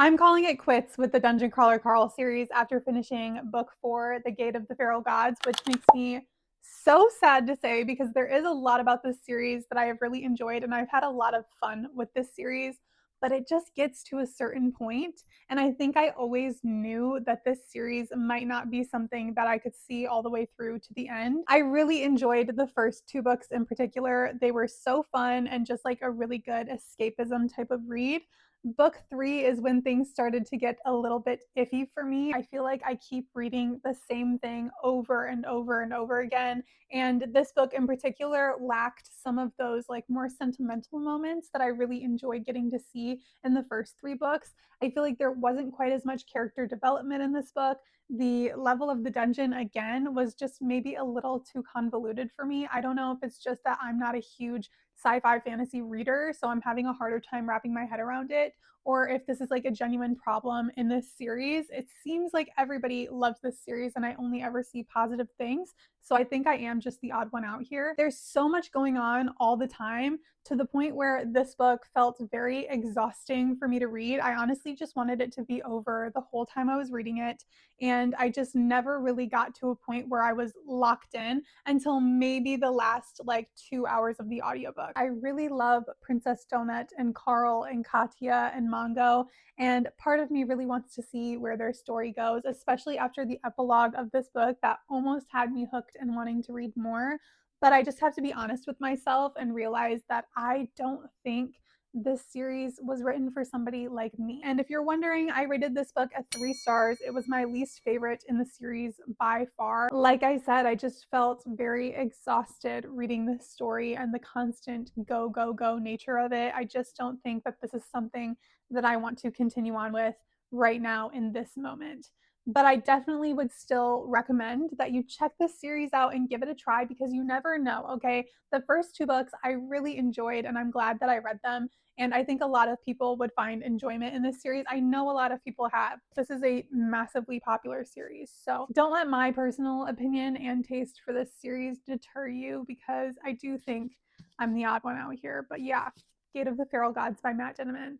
I'm calling it quits with the Dungeon Crawler Carl series after finishing book 4, The Gate of the Feral Gods, which makes me so sad to say because there is a lot about this series that I have really enjoyed and I've had a lot of fun with this series, but it just gets to a certain point, and I think I always knew that this series might not be something that I could see all the way through to the end. I really enjoyed the first 2 books in particular. They were so fun and just like a really good escapism type of read. Book 3 is when things started to get a little bit iffy for me. I feel like I keep reading the same thing over and over and over again. And this book in particular lacked some of those like more sentimental moments that I really enjoyed getting to see in the first 3 books. I feel like there wasn't quite as much character development in this book. The level of the dungeon, again, was just maybe a little too convoluted for me. I don't know if it's just that I'm not a huge sci-fi fantasy reader, so I'm having a harder time wrapping my head around it, or if this is like a genuine problem in this series. It seems like everybody loves this series and I only ever see positive things. So I think I am just the odd one out here. There's so much going on all the time to the point where this book felt very exhausting for me to read. I honestly just wanted it to be over the whole time I was reading it. And I just never really got to a point where I was locked in until maybe the last like 2 hours of the audiobook. I really love Princess Donut and Carl and Katya and Mongo, and part of me really wants to see where their story goes, especially after the epilogue of this book that almost had me hooked and wanting to read more. But I just have to be honest with myself and realize that I don't think this series was written for somebody like me. And if you're wondering, I rated this book at 3 stars. It was my least favorite in the series by far. Like I said, I just felt very exhausted reading this story and the constant go, go, go nature of it. I just don't think that this is something that I want to continue on with right now in this moment. But I definitely would still recommend that you check this series out and give it a try because you never know, okay? The first 2 books I really enjoyed and I'm glad that I read them. And I think a lot of people would find enjoyment in this series. I know a lot of people have. This is a massively popular series. So don't let my personal opinion and taste for this series deter you because I do think I'm the odd one out here. But yeah, Gate of the Feral Gods by Matt Dinniman.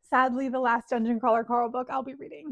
Sadly, the last Dungeon Crawler Carl book I'll be reading.